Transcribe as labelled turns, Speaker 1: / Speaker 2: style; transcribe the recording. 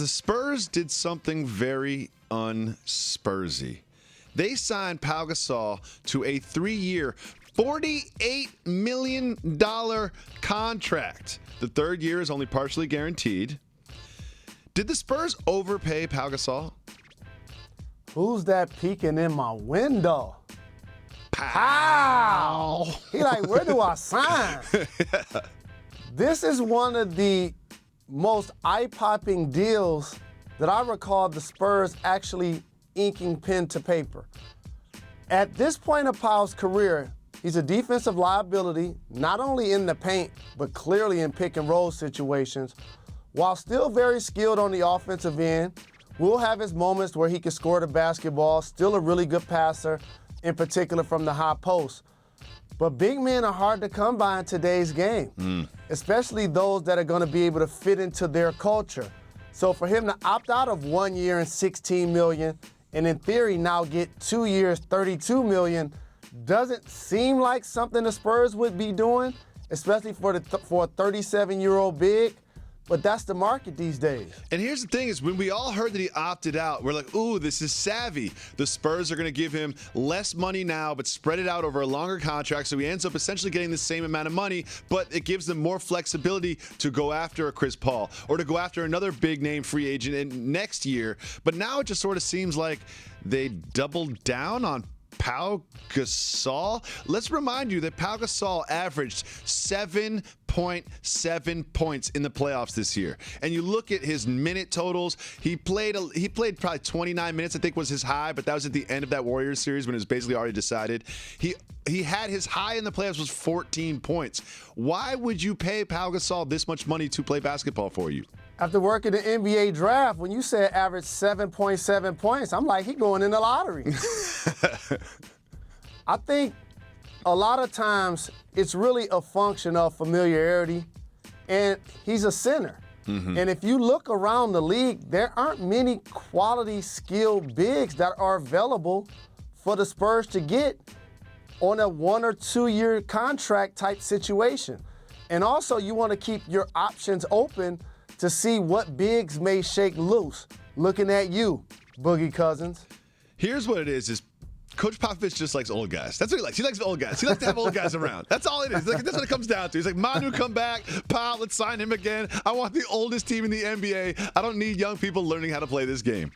Speaker 1: The Spurs did something very un-Spursy. They signed Pau Gasol to a 3-year, $48 million contract. The third year is only partially guaranteed. Did the Spurs overpay Pau Gasol?
Speaker 2: Who's that peeking in my window?
Speaker 1: Pow!
Speaker 2: He like, where do I sign? This is one of the most eye-popping deals that I recall the Spurs actually inking pen to paper. At this point of Pau's career, he's a defensive liability, not only in the paint, but clearly in pick and roll situations. While still very skilled on the offensive end, will have his moments where he can score the basketball, still a really good passer, in particular from the high post. But big men are hard to come by in today's game, especially those that are going to be able to fit into their culture. So for him to opt out of 1 year and $16 million, and in theory now get 2 years, $32 million, doesn't seem like something the Spurs would be doing, especially for a 37-year-old big. But that's the market these days.
Speaker 1: And here's the thing is when we all heard that he opted out, we're like, ooh, this is savvy. The Spurs are going to give him less money now, but spread it out over a longer contract. So he ends up essentially getting the same amount of money, but it gives them more flexibility to go after a Chris Paul or to go after another big name free agent in next year. But now it just sort of seems like they doubled down on Pau Gasol. Let's remind you that Pau Gasol averaged 7.7 points in the playoffs this year. And you look at his minute totals, he played probably 29 minutes, I think was his high, but that was at the end of that Warriors series when it was basically already decided. He had his high in the playoffs was 14 points. Why would you pay Pau Gasol this much money to play basketball for you?
Speaker 2: After working the NBA draft, when you said average 7.7 points, I'm like, he going in the lottery. I think a lot of times it's really a function of familiarity, and he's a center. And if you look around the league, there aren't many quality skilled bigs that are available for the Spurs to get on a 1 or 2 year contract type situation. And also you want to keep your options open to see what bigs may shake loose. Looking at you, Boogie Cousins.
Speaker 1: Here's what it is Coach Popovich just likes old guys. That's what he likes. He likes old guys. He likes to have old guys around. That's all it is. Like, that's what it comes down to. He's like, Manu, come back. Pau, let's sign him again. I want the oldest team in the NBA. I don't need young people learning how to play this game.